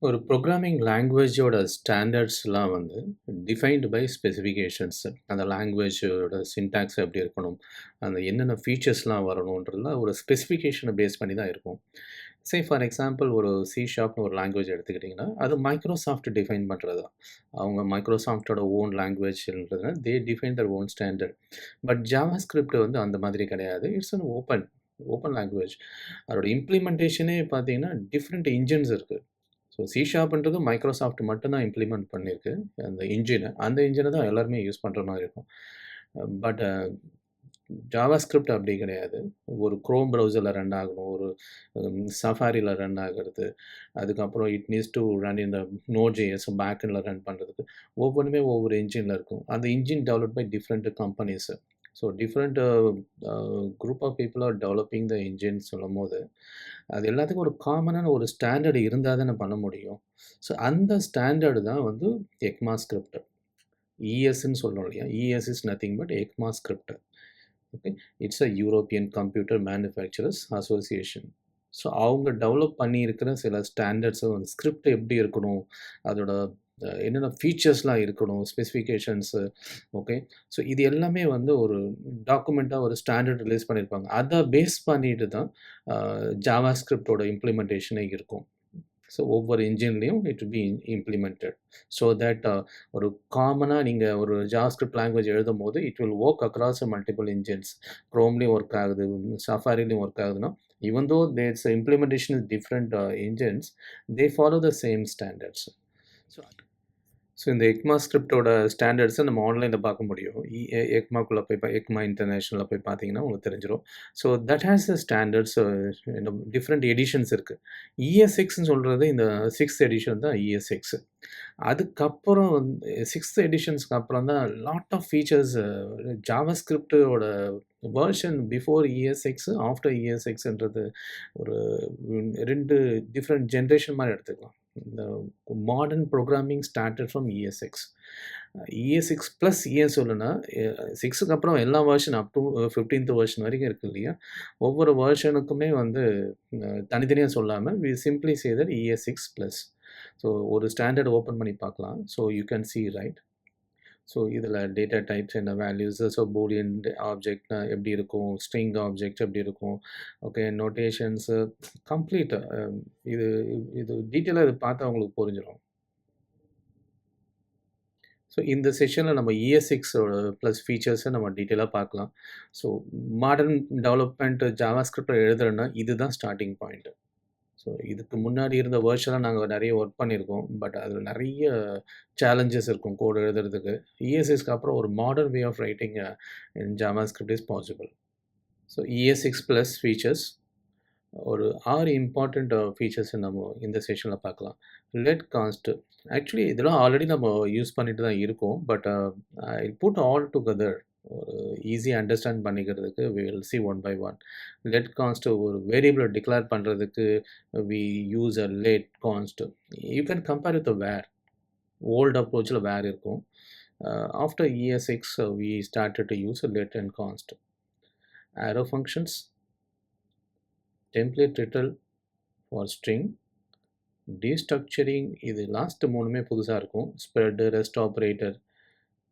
ஒரு ப்ரோகிராமிங் லாங்குவேஜோட ஸ்டாண்டர்ட்ஸ்லாம் வந்து defined by specifications. அந்த லாங்குவேஜோட சின்டாக்ஸ் எப்படி இருக்கணும், அந்த என்னென்ன ஃபீச்சர்ஸ்லாம் வரணுன்றதுலாம் ஒரு ஸ்பெசிஃபிகேஷனை பேஸ் பண்ணி தான் இருக்கும். ஃபார் எக்ஸாம்பிள் ஒரு சி ஷார்ப்னு ஒரு லாங்குவேஜ் எடுத்துக்கிட்டிங்கன்னா, அது மைக்ரோசாஃப்ட் டிஃபைன் பண்ணுறது தான். அவங்க மைக்ரோசாஃப்ட்டோட ஓன் லாங்குவேஜ்ன்றதுனால define their own standard. But JavaScript வந்து அந்த மாதிரி கிடையாது. It's an open open language. அதோட இம்ப்ளிமெண்டேஷனே பார்த்தீங்கன்னா, டிஃப்ரெண்ட் இன்ஜின்ஸ் இருக்கு. ஸோ சி ஷார்ப்ன்றது மைக்ரோசாஃப்ட் மட்டும் தான் இம்ப்ளிமெண்ட் பண்ணியிருக்கு. அந்த இன்ஜின. அந்த இன்ஜின தான் எல்லாருமே யூஸ் பண்ற மாரி இருக்கும். பட் ஜாவாஸ்கிரிப்ட் அப்படி கிடையாது. ஒரு குரோம் ப்ரௌசர்ல ரன் ஆகணும். ஒரு சஃபாரில ரன் ஆகுறது. அதுக்கப்புறம் it needs to run in the Node JS back எண்ட்ல ரன் பண்றதுக்கு. ஒவ்வொன்னுமே ஒவ்வொரு இன்ஜின்ல இருக்கும். அந்த engine developed by different companies. So different group of people are developing the engine சொல்லும்போது, அது எல்லாத்துக்கும் ஒரு காமனான ஒரு ஸ்டாண்டர்ட் இருந்தா தானே பண்ண முடியும். ஸோ அந்த ஸ்டாண்டர்டு தான் வந்து எக்மாஸ்கிரிப்ட். இஎஸ்ன்னு சொல்றோம் இல்லையா? ES is nothing but ECMAScript. Okay. It's a European computer manufacturers association. So அவங்க டெவலப் பண்ணியிருக்கிற சில ஸ்டாண்டர்ட்ஸு ஸ்கிரிப்ட் எப்படி இருக்கணும், அதோட என்னென்ன ஃபீச்சர்ஸ்லாம் இருக்கணும், ஸ்பெசிஃபிகேஷன்ஸு. ஓகே. ஸோ இது எல்லாமே வந்து ஒரு டாக்குமெண்ட்டா ஒரு ஸ்டாண்டர்ட் ரிலீஸ் பண்ணியிருப்பாங்க. அத பேஸ் பண்ணிட்டு தான் ஜாவாஸ்கிரிப்ட்டோட இம்ப்ளிமெண்டேஷனே இருக்கும். ஸோ ஒவ்வொரு இன்ஜின்லயும் it will be implemented. So that ஒரு காமனா நீங்க ஒரு ஜாவாஸ்கிரிப்ட் லாங்குவேஜ் எழுதும்போது, it will work across multiple engines. குரோம்லயும் ஒர்க் ஆகுது, சஃபாரிலயும் ஒர்க் ஆகுதுன்னா, even though there's implementation is different engines, they follow the same standards. So so இந்த எக்மாஸ்கிரிப்ட்டோட ஸ்டாண்டர்ட்ஸை நம்ம ஆன்லைனில் பார்க்க முடியும். எக்மாக்குள்ள போய் எக்மா இன்டர்நேஷனல்ல போய் பார்த்தீங்கன்னா உங்களுக்கு தெரிஞ்சிரும். So that has the standards. Different editions இருக்கு. ES6ன்னு சொல்றது இந்த 6த் எடிஷன் தான் ES6. அதுக்கப்புறம் வந்து 6த் எடிஷன்ஸ்க்கு அப்புறம் தான் லாட் ஆஃப் ஃபீச்சர்ஸ் ஜாவாஸ்கிரிப்ட்டோட வெர்ஷன் பிஃபோர் ES6, ஆஃப்டர் ES6ன்றது ஒரு 2 டிஃப்ரெண்ட் ஜெனரேஷன் மாரி எடுத்துக்கலாம். இந்த modern programming started from ES6. ES6 plus ஏன் சொல்லுன்னா, 6க்கு அப்புறம் எல்லா வெர்ஷன் அப் டூ 15த் வெர்ஷன் வரைக்கும் இருக்கு இல்லையா? ஒவ்வொரு வெர்ஷனுக்குமே வந்து தனித்தனியா சொல்லாம, we simply say that ES6 plus. So ஒரு ஸ்டாண்டர்ட் ஓப்பன் பண்ணி பார்க்கலாம். So you can see right. So இதில டேட்டா டைப்ஸ் என்ன வேல்யூஸ், ஸோ பூலியன் ஆப்ஜெக்ட்னா எப்படி இருக்கும், ஸ்ட்ரிங் ஆப்ஜெக்ட் எப்படி இருக்கும், ஓகே நோட்டேஷன்ஸு கம்ப்ளீட். இது இது டீட்டெயிலா இது பார்த்தா உங்களுக்கு புரிஞ்சிரும். ஸோ இந்த செஷன்ல நம்ம ES6ஓட ப்ளஸ் ஃபீச்சர்ஸ நம்ம டீட்டெயிலா பார்க்கலாம். ஸோ மாடர்ன் டெவலப்மெண்ட் ஜாவாஸ்கிரிப்ட்ல எழுதுறோன்னா, இதுதான் ஸ்டார்ட்டிங் பாயிண்ட். ஸோ இதுக்கு முன்னாடி இருந்த வெர்ஷன்லாம் நாங்க நெறைய ஒர்க் பண்ணியிருக்கோம். பட் அதில நெறைய சேலஞ்சஸ் இருக்கும் கோட் எழுதுறதுக்கு. ES6க்கு அப்புறம் ஒரு modern way of writing in JavaScript is possible. So ES6 plus features ஒரு 6 இம்பார்ட்டன்ட் ஃபீச்சர்ஸ நம்ம இந்த செஷன்ல பார்க்கலாம். Let const. ஆக்சுவலி இதெல்லாம் ஆல்ரெடி நம்ம யூஸ் பண்ணிட்டு தான் இருக்கோம். But I put all together ஒரு ஈஸியா அண்டர்ஸ்டாண்ட் பண்ணிக்கிறதுக்கு we will see one by one. Let const ஒரு வேரியபிள டிக்ளேர் பண்றதுக்கு we use a let const. You can compare with var. Old அப்ரோச்ல வேர் இருக்கும். After ES6 we started to use a let and const. Arrow functions, template return for string, destructuring இது last 3மே புதுசா இருக்கும். Spread, rest operator,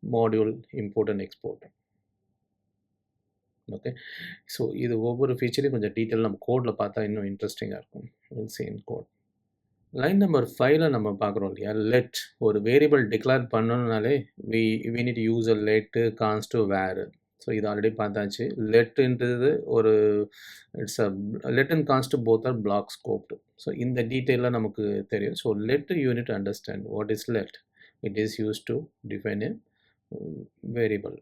module, import and export. Okay. So இது ஒவ்வொரு ஃபீச்சரையும் கொஞ்சம் டீட்டெயிலா நம்ம கோட்ல பார்த்தா இன்னும் இன்ட்ரஸ்டிங்கா இருக்கும். Will see in code. Line number 5ல நம்ம பார்க்குறோம் இல்லையா? லெட் ஒரு வேரியபிள் டிக்ளேர் பண்ணணும்னாலே we we need to use a let, const, var. So இது ஆல்ரெடி பார்த்தாச்சு. லெட்ன்றது ஒரு it's a let and const both are block scoped. So இந்த டீட்டெயிலாக நமக்கு தெரியும். So let you need to understand what is let. It is use to define a variable.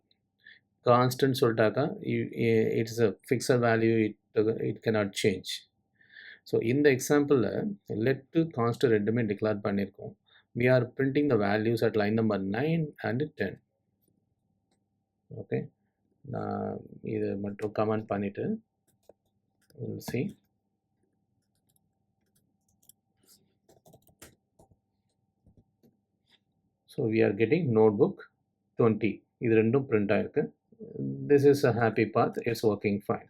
Constant சொல்லிட்டாக்கா it's a fixed value. It cannot change. So இந்த எக்ஸாம்பிளில் let const ரெண்டுமே declare பண்ணியிருக்கோம். We are printing the values at line number 9 and 10. Okay. நான் இதை மட்டும் comment பண்ணிவிட்டு will see. So we are getting notebook 20. இது ரெண்டும் பிரிண்ட் ஆயிருக்கு. This is a happy path. It's working fine.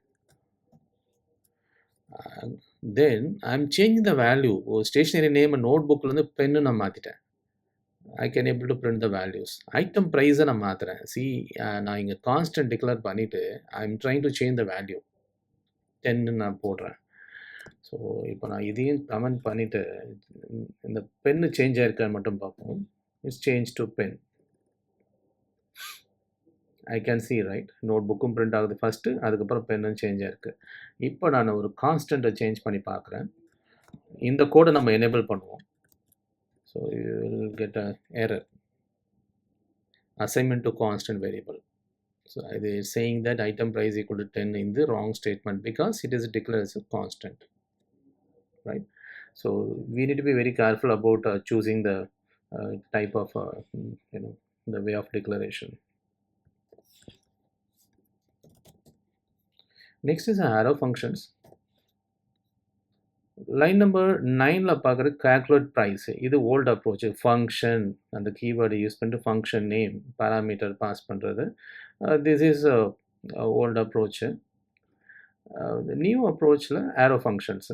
Then I'm changing the value. Stationery name நோட்புக்லேருந்து pen நான் மாற்றிட்டேன். I can able to print the values. Item price நான் மாத்துறேன். See, நான் இங்க constant declare பண்ணிட்டு I'm trying to change the value. 10 நான் போடுறேன். So இப்போ நான் இதையும் கமெண்ட் பண்ணிவிட்டு இந்த பென்னு சேஞ்ச் ஆயிருக்கான்னு மட்டும் பார்ப்போம். It's change to pen. I can see right, நோட்புக்கும் பிரிண்ட் ஆகுது ஃபஸ்ட்டு, அதுக்கப்புறம் பென்னும் சேஞ்ச் ஆயிருக்கு. இப்போ நான் ஒரு கான்ஸ்டண்ட்டை சேஞ்ச் பண்ணி பார்க்குறேன். இந்த கோடை நம்ம எனேபிள் பண்ணுவோம். So you will get a error. Assignment to constant variable. So it is saying that item price equal to 10 in the wrong statement because it is declared as a constant, right? So we need to be very careful about choosing the type of the way of declaration. Next is arrow functions. Line number 9 la paakra calculate price. This old approach, function and the keyword use பண்ணிட்டு function name parameter pass பண்றது. This is a old approach. The new approach la arrow functions.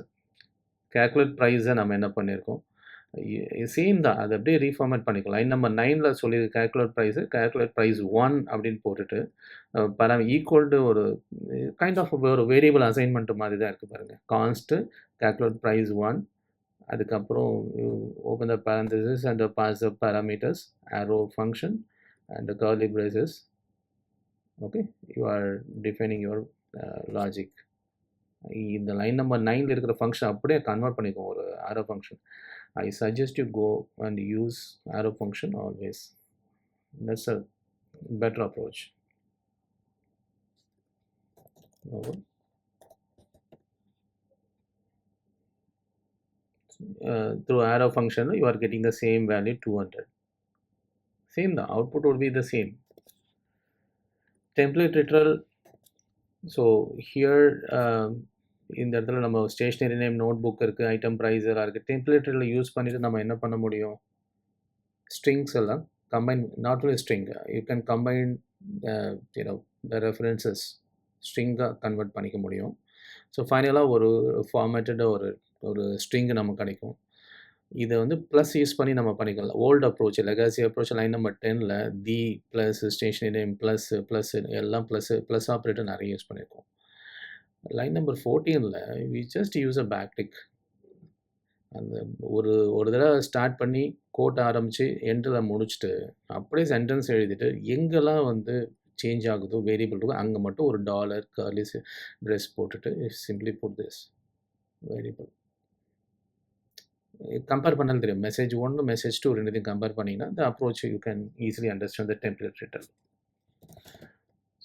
Calculate price நம்ம என்ன பண்ணியிருக்கோம், same தான், அதை அப்படியே reformed பண்ணிக்கலாம். Line number 9ல் சொல்லி calculate price 1 அப்படின்னு போட்டுட்டு ஈக்குவல் டு ஒரு கைண்ட் ஆஃப் ஒரு வேரியபிள் அசைன்மெண்ட் மாதிரி தான் இருக்குது பாருங்கள். கான்ஸ்ட் calculate price 1, அதுக்கப்புறம் open the parenthesis and pass the parameters, arrow function and the curly braces. Okay, you are defining your logic. இந்த லைன் நம்பர் 9ல் இருக்கிற ஃபங்க்ஷன் அப்படியே கன்வெர்ட் பண்ணிக்கோ ஒரு arrow function. I suggest you go and use arrow function always. That's a better approach. Okay. Through arrow function you are getting the same value 200. Same, the output would be the same. Template literal. So here இந்த இடத்துல நம்ம stationery name notebook இருக்குது, item price எல்லாம் இருக்குது. டெம்ப்ளேட்டில் use பண்ணிவிட்டு நம்ம என்ன பண்ண முடியும், ஸ்ட்ரிங்ஸ் எல்லாம் combine, not only string, you can combine the references ஸ்ட்ரிங்காக கன்வெர்ட் பண்ணிக்க முடியும். ஸோ ஃபைனலாக ஒரு ஃபார்மேட்டட் ஒரு ஸ்ட்ரிங்கு நமக்கு கிடைக்கும். இதை வந்து ப்ளஸ் யூஸ் பண்ணி நம்ம பண்ணிக்கலாம். Old approach, legacy approach line number 10ல் the plus stationery name plus எல்லாம் ப்ளஸ் ஆப்ரேட்டர் நிறைய யூஸ் பண்ணியிருக்கோம். லைன் நம்பர் 14ல் we just use a backtick. அந்த ஒரு தடவை ஸ்டார்ட் பண்ணி கோட் ஆரம்பித்து எண்டில் முடிச்சுட்டு அப்படியே சென்டென்ஸ் எழுதிட்டு எங்கெல்லாம் வந்து சேஞ்ச் ஆகுதோ வேரியபிள் இருக்கோ அங்கே மட்டும் ஒரு டாலர் கர்லி பிரேஸ் போட்டுட்டு simply put this variable. Compare பண்ணாலும் தெரியும், மெசேஜ் 1 மெசேஜ் 2 ரெண்டுத்தையும் கம்பேர் பண்ணிங்கன்னா the approach you can easily understand the template return.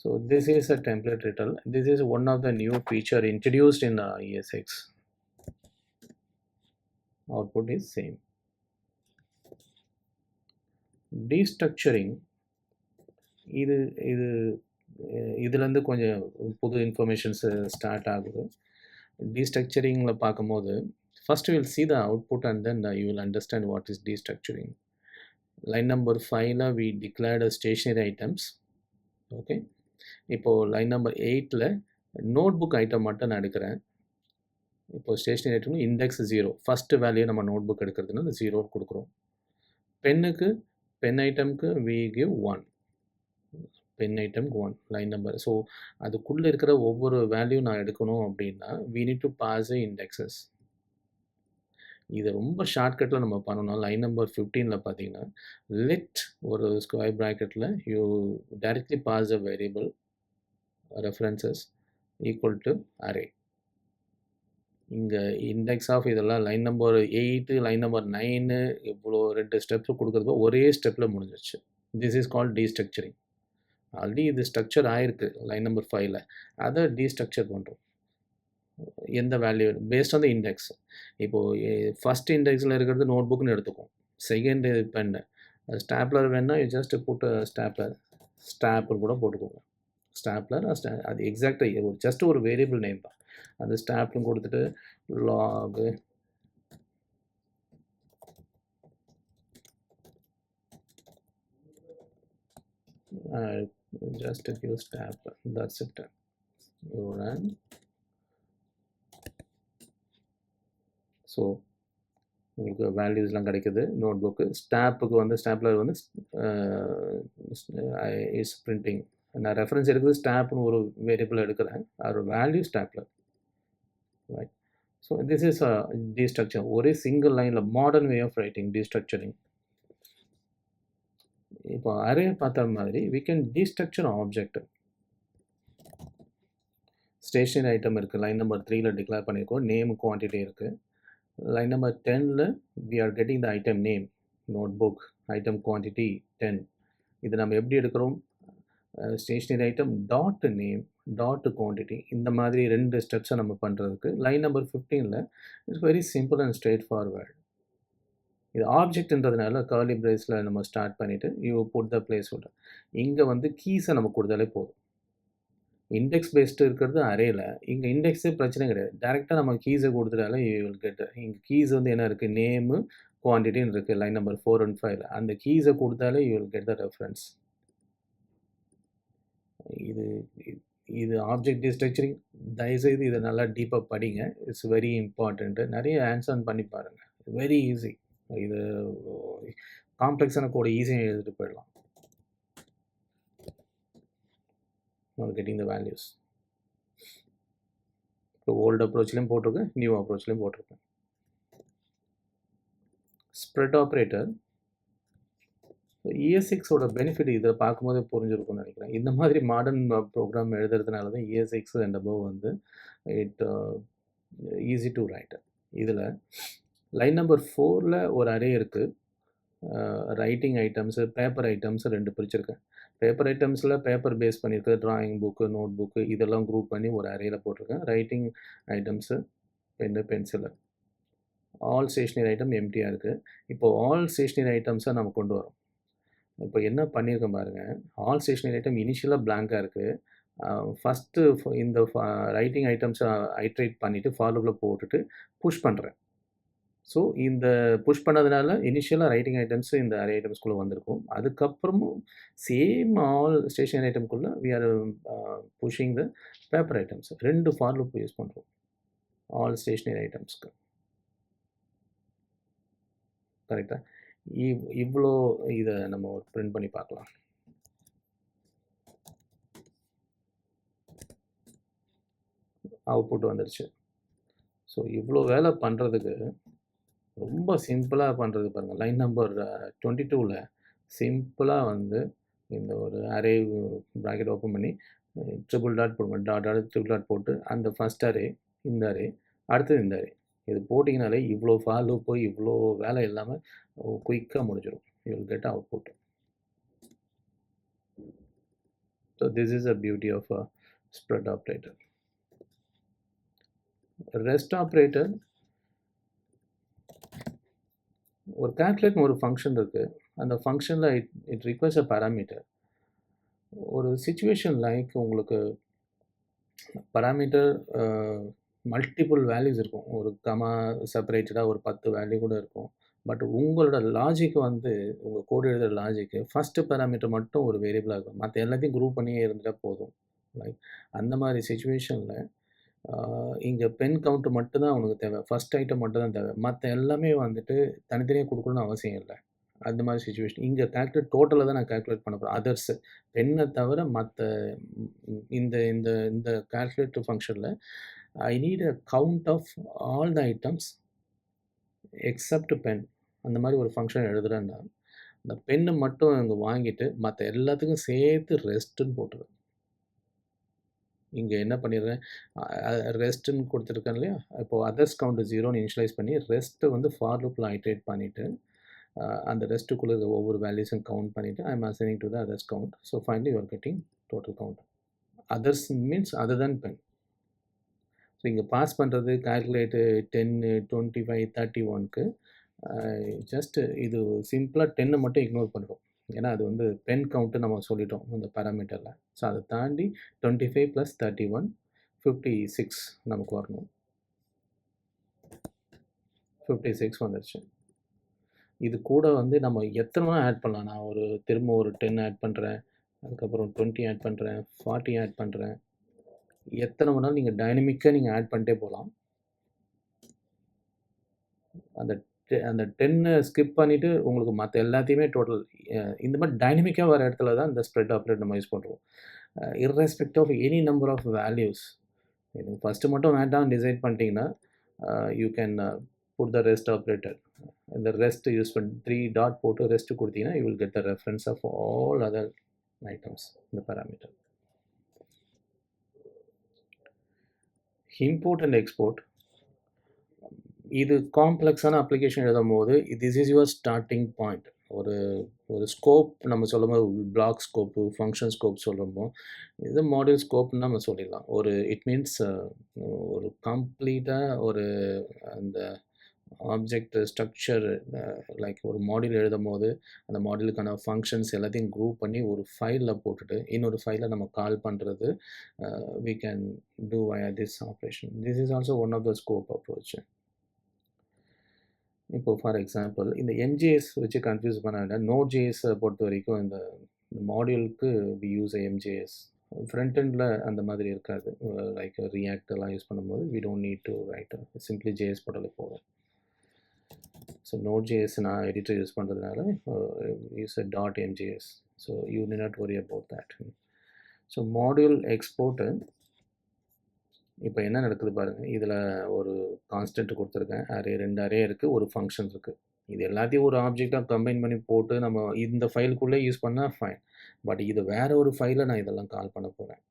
So this is a template return. This is one of the new feature introduced in ESX. Output is same. Destructuring. இதுலேருந்து கொஞ்சம் புது informations start ஆகுது. டீஸ்ட்ரக்சரிங்கில் பார்க்கும்போது first you will see the output and then you will understand what is destructuring. Line number 5ல we declared a stationary items. Okay. இப்போது line number 8ல் notebook item மட்டும் நான் எடுக்கிறேன். இப்போது stationery item index 0, first value நம்ம notebook எடுக்கிறதுனா அந்த 0 கொடுக்குறோம். பென் ஐட்டமுக்கு we give 1, பென் ஐட்டமுக்கு 1 லைன் நம்பர். ஸோ அதுக்குள்ளே இருக்கிற ஒவ்வொரு வேல்யூ நான் எடுக்கணும் அப்படின்னா we need to pass the indexes. இதை ரொம்ப ஷார்ட்கட்டில் நம்ம பண்ணணும். லைன் நம்பர் 15ல் பார்த்தீங்கன்னா லெட் ஒரு ஸ்கொயர் ப்ராக்கெட்டில் you directly pass a variable references equal to array. இங்கே இண்டெக்ஸ் ஆஃப் இதெல்லாம் லைன் நம்பர் 8 லைன் நம்பர் 9 இவ்வளோ 2 ஸ்டெப்ஸ் கொடுக்குறதுக்கு ஒரே ஸ்டெப்பில் முடிஞ்சிச்சு. This is called destructuring. Already இது ஸ்ட்ரக்சர் ஆகிருக்கு லைன் நம்பர் 5ல், அதை டீஸ்ட்ரக்சர் பண்ணுறோம். எந்த value passed on the index. இப்போது ஃபஸ்ட் இண்டெக்ஸில் இருக்கிறது நோட்புக்னு எடுத்துக்கும், செகண்ட் பென்னு, ஸ்டாப்லர் வேணால் யூ ஜஸ்ட் போட்டு ஸ்டாப்லர் கூட போட்டுக்கோங்க. ஸ்டாப்லர் அது எக்ஸாக்டாக ஜஸ்ட் ஒரு வேரியபிள் நேம் தான். அந்த ஸ்டாப்லும் கொடுத்துட்டு log just give stapler, that's it. You run so உங்களுக்கு வேல்யூஸ்லாம் கிடைக்குது. நோட் புக்கு ஸ்டாப்புக்கு வந்து ஸ்டாப்லர் வந்து இஸ் பிரிண்டிங். நான் ரெஃபரன்ஸ் எடுக்குது ஸ்டாப்னு ஒரு வேரியபிள் எடுக்கிறேன். அதோட value stapler. Right. So this is destructure. ஒரே சிங்கிள் லைனில் modern way of writing destructuring. இப்போ அரே பார்த்த மாதிரி we can destructure object. Stationery item இருக்குது. லைன் நம்பர் 3ல டிக்ளேர் பண்ணியிருக்கோம். நேம் குவான்டிட்டி இருக்குது. லைன் நம்பர் 10ல we are getting the item name, notebook, item quantity 10. இது நம்ம எப்படி எடுக்கிறோம்? Stationery item dot name dot quantity. இந்த மாதிரி 2 ஸ்டெப்ஸை நம்ம பண்ணுறதுக்கு லைன் நம்பர் 15ல it's very simple and straightforward. இது ஆப்ஜெக்ட்ன்றதுனால கர்லி பிரேஸில் நம்ம ஸ்டார்ட் பண்ணிவிட்டு you put the placeholder. இங்கே வந்து கீஸை நம்ம கொடுத்தாலே போதும். இண்டெக்ஸ் பேஸ்டு இருக்கிறது அரேல. இங்கே இண்டெக்ஸே பிரச்சனை கிடையாது. டேரெக்டாக நம்ம கீஸை கொடுத்துட்டாலே யூ வில் கெட். இங்கே கீஸ் வந்து என்ன இருக்குது? நேமு குவான்டிட்டின்னு இருக்குது லைன் நம்பர் 4 and 5ல. அந்த கீஸை கொடுத்தாலே you will get the reference. இது ஆப்ஜெக்ட் டீஸ்ட்ரக்சரிங். தயவுசெய்து இதை நல்லா டீப்பாக படிங்க. It's very important. நிறைய ஆன்சர் பண்ணி பாருங்கள். Very easy. இது காம்ப்ளெக்ஸான கோடை ஈஸியாக எழுதிட்டு போயிடலாம். Getting the values. இப்போ ஓல்டு அப்ரோச்லேயும் போட்டிருக்கேன், நியூ அப்ரோச்லேயும் போட்டிருக்கேன். Spread operator. ES6ஓட பெனிஃபிட் இதை பார்க்கும்போதே புரிஞ்சிருக்கும்னு நினைக்கிறேன். இந்த மாதிரி மாடர்ன் ப்ரோக்ராம் எழுதுறதுனால தான் ES6 அண்ட் அபவ் வந்து இட் ஈஸி டு ரைட். இதில் லைன் நம்பர் 4ல் ஒரு அரே இருக்குது. ரைட்டிங் ஐட்டம்ஸு, பேப்பர் ஐட்டம்ஸு 2 பிரிச்சிருக்கேன். பேப்பர் ஐட்டம்ஸில் பேப்பர் பேஸ் பண்ணியிருக்கேன். ட்ராயிங் புக்கு, நோட் புக்கு இதெல்லாம் குரூப் பண்ணி ஒரு அரேயில் போட்டிருக்கேன். Writing items pen, pencil. All stationery item எம்டியாக இருக்குது. இப்போது ஆல் ஸ்டேஷ்னரி ஐட்டம்ஸை நம்ம கொண்டு வரோம். இப்போ என்ன பண்ணியிருக்கேன் பாருங்கள். ஆல் ஸ்டேஷ்னரி ஐட்டம் இனிஷியலாக பிளாங்காக இருக்குது. ஃபஸ்ட்டு இந்த ரைட்டிங் ஐட்டம்ஸை ஐட்ரேட் பண்ணிவிட்டு ஃபாலோவில் போட்டுட்டு புஷ் பண்ணுறேன். ஸோ இந்த புஷ் பண்ணதுனால இனிஷியலாக ரைட்டிங் ஐட்டம்ஸ் இந்த அரே ஐட்டம்ஸ்குள்ளே வந்திருக்கும். அதுக்கப்புறமும் சேம் ஆல் ஸ்டேஷனரி ஐட்டம்குள்ளே we are pushing the paper items. 2 for loop use பண்ணுறோம் ஆல் ஸ்டேஷனரி ஐட்டம்ஸ்க்கு. கரெக்டாக? இவ்வளோ இதை நம்ம பிரிண்ட் பண்ணி பார்க்கலாம். அவுட்புட் வந்துடுச்சு. ஸோ இவ்வளோ வேலை பண்ணுறதுக்கு ரொம்ப சிம்பிளாக பண்ணுறது பாருங்கள். லைன் நம்பர் 22ல் சிம்பிளாக வந்து இந்த ஒரு அரே ப்ராக்கெட் ஓப்பன் பண்ணி ட்ரிபிள் டாட் போடுங்க. டாட் ட்ரிபிள் டாட் போட்டு அந்த ஃபஸ்ட் அரே, இந்த அரே, அடுத்தது இந்த அரே, இது போட்டிங்கனாலே இவ்வளோ ஃபார் லூப் போய் இவ்வளோ வேலை இல்லாமல் குயிக்காக முடிஞ்சிடும். You will get output. So this is a beauty of a spread operator. Rest operator ஒரு கால்குலேட்னு ஒரு ஃபங்க்ஷன் இருக்குது. அந்த ஃபங்க்ஷனில் இட் ரிக்வயர்ஸ் அ பேராமீட்டர். ஒரு சிச்சுவேஷன் லைக் உங்களுக்கு பேராமீட்டர் மல்டிபிள் வேல்யூஸ் இருக்கும். ஒரு கமா செப்பரேட்டடாக ஒரு 10 வேல்யூ கூட இருக்கும். பட் உங்களோட லாஜிக் வந்து உங்கள் கோடு எழுதுகிற லாஜிக்கு ஃபஸ்ட்டு பேராமீட்டர் மட்டும் ஒரு வேரியபிளாக இருக்கும். மற்ற எல்லாத்தையும் குரூப் பண்ணியே இருந்துட்டால் போதும். லைக் அந்த மாதிரி சிச்சுவேஷனில் இங்கே பென் கவுண்ட் மட்டும்தான் உனக்கு தேவை. ஃபஸ்ட் ஐட்டம் மட்டும் தான் தேவை. மற்ற எல்லாமே வந்துட்டு தனித்தனியாக கொடுக்கணும்னு அவசியம் இல்லை. அந்த மாதிரி சிச்சுவேஷன் இங்கே கால்குலேட் டோட்டலாக தான் நான் கால்குலேட் பண்ண போகிறேன். அதர்ஸு பென்னை தவிர மற்ற இந்த இந்த இந்த கால்குலேட் ஃபங்க்ஷனில் I need a count of all the items except pen. அந்த மாதிரி ஒரு ஃபங்க்ஷன் எழுதுகிறேன்னா அந்த பெண்ணை மட்டும் இங்கே வாங்கிட்டு மற்ற எல்லாத்துக்கும் சேர்த்து ரெஸ்ட்டுன்னு போட்டுருவேன். இங்கே என்ன பண்ணிடுறேன், ரெஸ்ட்டுன்னு கொடுத்துருக்கேன் இல்லையா? இப்போது அதர்ஸ் கவுண்ட் 0ன்னு இனிஷியலைஸ் பண்ணி ரெஸ்ட்டு வந்து ஃபார் லூப்பில் ஐட்ரேட் பண்ணிவிட்டு அந்த ரெஸ்ட்டுக்குள்ளே ஒவ்வொரு வேல்யூஸும் கவுண்ட் பண்ணிவிட்டு I am assigning to the others count. So finally you are getting total count. Others means other than pen. So இங்கே பாஸ் பண்ணுறது கால்குலேட்டு 10, 25, 31க்கு ஜஸ்ட்டு இது சிம்பிளாக 10 மட்டும் இக்னோர் பண்ணுறோம். ஏன்னா அது வந்து பென் கவுண்ட்டு நம்ம சொல்லிட்டோம் இந்த பேராமீட்டரில். ஸோ அதை தாண்டி 25 + 31 56 நமக்கு வரணும். 56 வந்துடுச்சு. இது கூட வந்து நம்ம எத்தனை ஆட் பண்ணலாம். நான் திரும்ப ஒரு 10 ஆட் பண்ணுறேன், அதுக்கப்புறம் 20 ஆட் பண்ணுறேன், 40 ஆட் பண்ணுறேன். எத்தனை வேணாலும் நீங்கள் டைனமிக்காக நீங்கள் ஆட் பண்ணிட்டே போகலாம். அந்த அந்த 10 ஸ்கிப் பண்ணிட்டு உங்களுக்கு மத்த எல்லாத்தையுமே டோட்டல் இந்த மாரி டைனமிக்கா வர இடத்துல தான் இந்த ஸ்ப்ரெட் ஆப்பரேட் நம்ம யூஸ் பண்றோம். Irrespective of any number of values. எனக்கு ஃபர்ஸ்ட்டு மட்டும் வேண்டாம்னு டிசைட் பண்ணிட்டீங்கன்னா, you can put the rest operator. இந்த ரெஸ்ட் யூஸ் பண்ணி 3 டாட் போட்டு ரெஸ்ட் குடுத்தீங்கன்னா, you will get the reference of all other items இந்த பாராமீட்டர். Import and export. இது காம்ப்ளெக்ஸான அப்ளிகேஷன் எழுதும்போது, this is your starting point. ஒரு ஒரு ஸ்கோப் நம்ம சொல்லும்போது பிளாக் ஸ்கோப்பு, ஃபங்ஷன் ஸ்கோப் சொல்லும்போ, இது மாடியூல் ஸ்கோப்ன்னு நம்ம சொல்லிடலாம். இட் மீன்ஸ் ஒரு கம்ப்ளீட்டா ஒரு அந்த ஆப்ஜெக்ட் ஸ்ட்ரக்சர் லைக் ஒரு மாடியூல் எழுதும்போது, அந்த மாடியூலுக்கான ஃபங்ஷன்ஸ் எல்லாத்தையும் குரூப் பண்ணி ஒரு ஃபைல்ல போட்டுட்டு, இன்னொரு ஃபைல நம்ம கால் பண்றது, we can do via this operation. This is also one of the scope approach. இப்போ ஃபார் எக்ஸாம்பிள் இந்த எம்ஜேஎஸ் வச்சு கன்ஃப்யூஸ் பண்ண வேண்டாம். நோட்.js பொறுத்த வரைக்கும் இந்த மாடியூலுக்கு வி யூஸ் எம்ஜேஎஸ். ஃப்ரண்ட் எண்டில் அந்த மாதிரி இருக்காது. லைக் ரியாக்ட் எல்லாம் யூஸ் பண்ணும்போது we don't need to write simply JS போட்டாலே போதும். ஸோ நோட்.js நான் எடிட்டர் யூஸ் பண்ணுறதுனால use dot MJS. So you need not worry about that. So module export இப்போ என்ன நடக்குது பாருங்கள். இதில் ஒரு கான்ஸ்டன்ட் கொடுத்துருக்கேன். அரே 2 அரே இருக்குது, ஒரு ஃபங்க்ஷன் இருக்குது. இது எல்லாத்தையும் ஒரு ஆப்ஜெக்டாக கம்பைன் பண்ணி போட்டு நம்ம இந்த ஃபைலுக்குள்ளே யூஸ் பண்ணால் ஃபைன். பட் இது வேறு ஒரு ஃபைலில் நான் இதெல்லாம் கால் பண்ண போகிறேன்.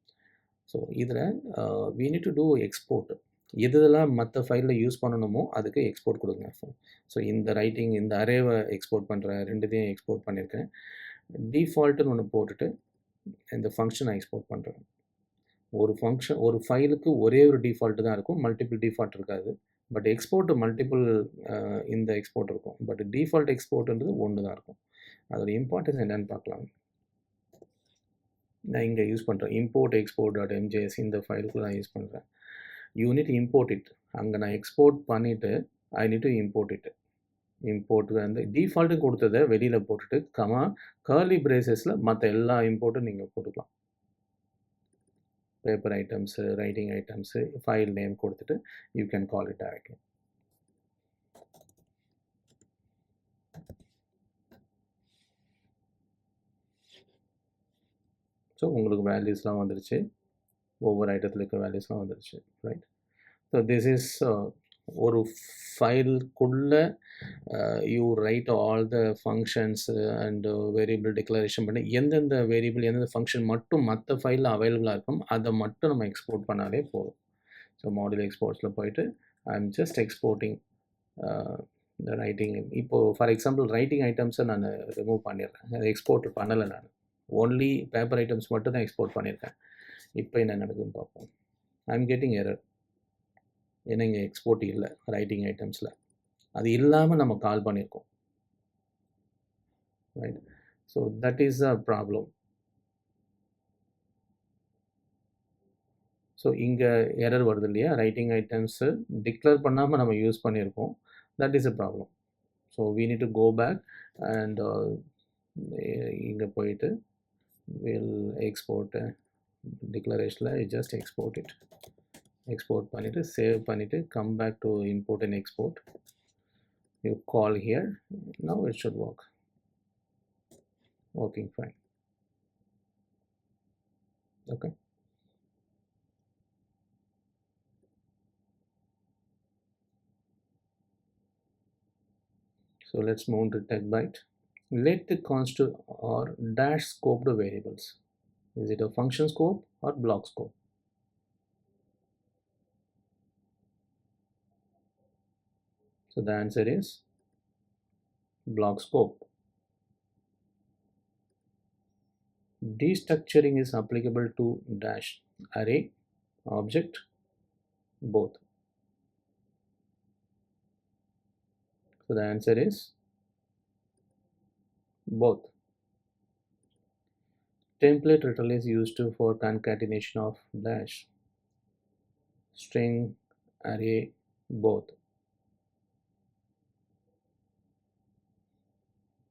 ஸோ இதில் we need to do export. எதெல்லாம் மற்ற ஃபைலில் யூஸ் பண்ணணுமோ அதுக்கு எக்ஸ்போர்ட் கொடுங்க. ஸோ இந்த ரைட்டிங் இந்த அரேவை எக்ஸ்போர்ட் பண்ணுறேன், ரெண்டுத்தையும் எக்ஸ்போர்ட் பண்ணியிருக்கேன். டிஃபால்ட்டுன்னு ஒன்று போட்டுட்டு இந்த ஃபங்க்ஷனை எக்ஸ்போர்ட் பண்ணுறேன். ஒரு ஃபைலுக்கு ஒரே ஒரு டிஃபால்ட் தான் இருக்கும். மல்டிபிள் டிஃபால்ட் இருக்காது. பட் எக்ஸ்போர்ட் மல்டிபிள் இந்த எக்ஸ்போர்ட் இருக்கும். பட் டிஃபால்ட் எக்ஸ்போர்ட்ன்றது ஒன்று தான் இருக்கும். அதோட இம்பார்ட்டன்ஸ் என்னன்னு பார்க்கலாம். நான் இங்கே யூஸ் பண்ணுறேன். இம்போர்ட் எக்ஸ்போர்ட் டாட் எம்ஜேஎஸ் இந்த ஃபைலுக்கு நான் யூஸ் பண்ணுறேன். You need import it. அங்கே நான் எக்ஸ்போர்ட் பண்ணிவிட்டு I need to import it. Import வந்து டிஃபால்ட்டு கொடுத்ததை வெளியில் போட்டுட்டு கர்லி பிரேசஸில் மற்ற எல்லா இம்போர்ட்டும் நீங்கள் போட்டுக்கலாம். Paper items, writing items, file name கொடுத்துட்டு you can call it directly. So உங்களுக்கு வேல்யூஸ்லாம் வந்துருச்சு. ஒவ்வொரு ஐட்டத்தில் இருக்க வேல்யூஸ்லாம் வந்துருச்சு. ரைட். ஸோ திஸ் இஸ் ஒரு ஃபைலுக்குள்ளே you write all the functions and variable declaration பண்ணி எந்தெந்த வேரியபிள் எந்தெந்த ஃபங்க்ஷன் மட்டும் மற்ற ஃபைலில் அவைலபிளாக இருக்கும் அதை மட்டும் நம்ம எக்ஸ்போர்ட் பண்ணாலே போதும். ஸோ மாடியூல் எக்ஸ்போர்ட்ஸில் போயிட்டு ஐ எம் ஜஸ்ட் எக்ஸ்போர்ட்டிங் இந்த ரைட்டிங். இப்போது ஃபார் எக்ஸாம்பிள் ரைட்டிங் ஐட்டம்ஸை நான் ரிமூவ் பண்ணிடுறேன். அதை எக்ஸ்போர்ட் பண்ணலை. நான் ஓன்லி பேப்பர் ஐட்டம்ஸ் மட்டும் தான் எக்ஸ்போர்ட் பண்ணியிருக்கேன். இப்போ என்ன நடக்குதுன்னு பார்ப்போம். I am getting error. ஏன்னா இங்கே எக்ஸ்போர்ட் இல்லை ரைட்டிங் ஐட்டம்ஸில். அது இல்லாமல் நம்ம கால் பண்ணியிருக்கோம். Right. So that is a problem. So இங்கே எரர் வருது இல்லையா, ரைட்டிங் ஐட்டம்ஸு டிக்ளேர் பண்ணாமல் நம்ம யூஸ் பண்ணியிருக்கோம். That is a problem. So we need to go back and இங்கே போயிட்டு வில் எக்ஸ்போர்ட்டு டிக்ளரேஷனில் ஜஸ்ட் எக்ஸ்போர்ட் இட். எக்ஸ்போர்ட் பண்ணிவிட்டு சேவ் பண்ணிவிட்டு come back to import and export. You call here. Now it should work. Working fine. Okay. So let's move to TechByte. Let the const or dash scoped variables. Is it a function scope or block scope? So the answer is block scope. Destructuring is applicable to dash array, object, both. So the answer is both. Template return is used for concatenation of dash, string, array, both.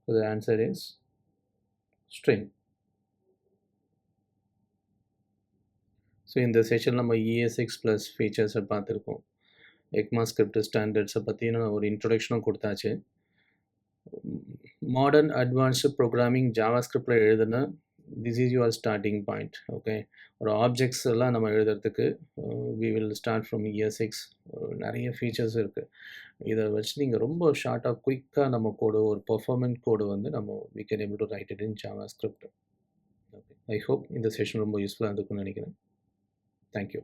So the answer is string. So இந்த செஷனில் நம்ம ESX plus ஃபீச்சர்ஸை பார்த்துருக்கோம். ECMAScript ஸ்டாண்டர்ட்ஸை பற்றின ஒரு இன்ட்ரொடக்ஷனும் கொடுத்தாச்சு. Modern advanced programming ஜாவாஸ்கிரிப்டில் எழுதுனா this is your starting point. Okay, ஒரு ஆப்ஜெக்ட்ஸ் எல்லாம் நம்ம எழுதுறதுக்கு we will start from year 6. நிறைய ஃபீச்சர்ஸ் இருக்குது. இதை வச்சு நீங்கள் ரொம்ப ஷார்ட்டாக குயிக்காக நம்ம கோடு, ஒரு பெர்ஃபார்மன்ட் கோடு வந்து நம்ம we can able to write it in JavaScript. Okay, I hope இந்த செஷன் ரொம்ப யூஸ்ஃபுல்லாக இருக்கும்னு நினைக்கிறேன். தேங்க்யூ.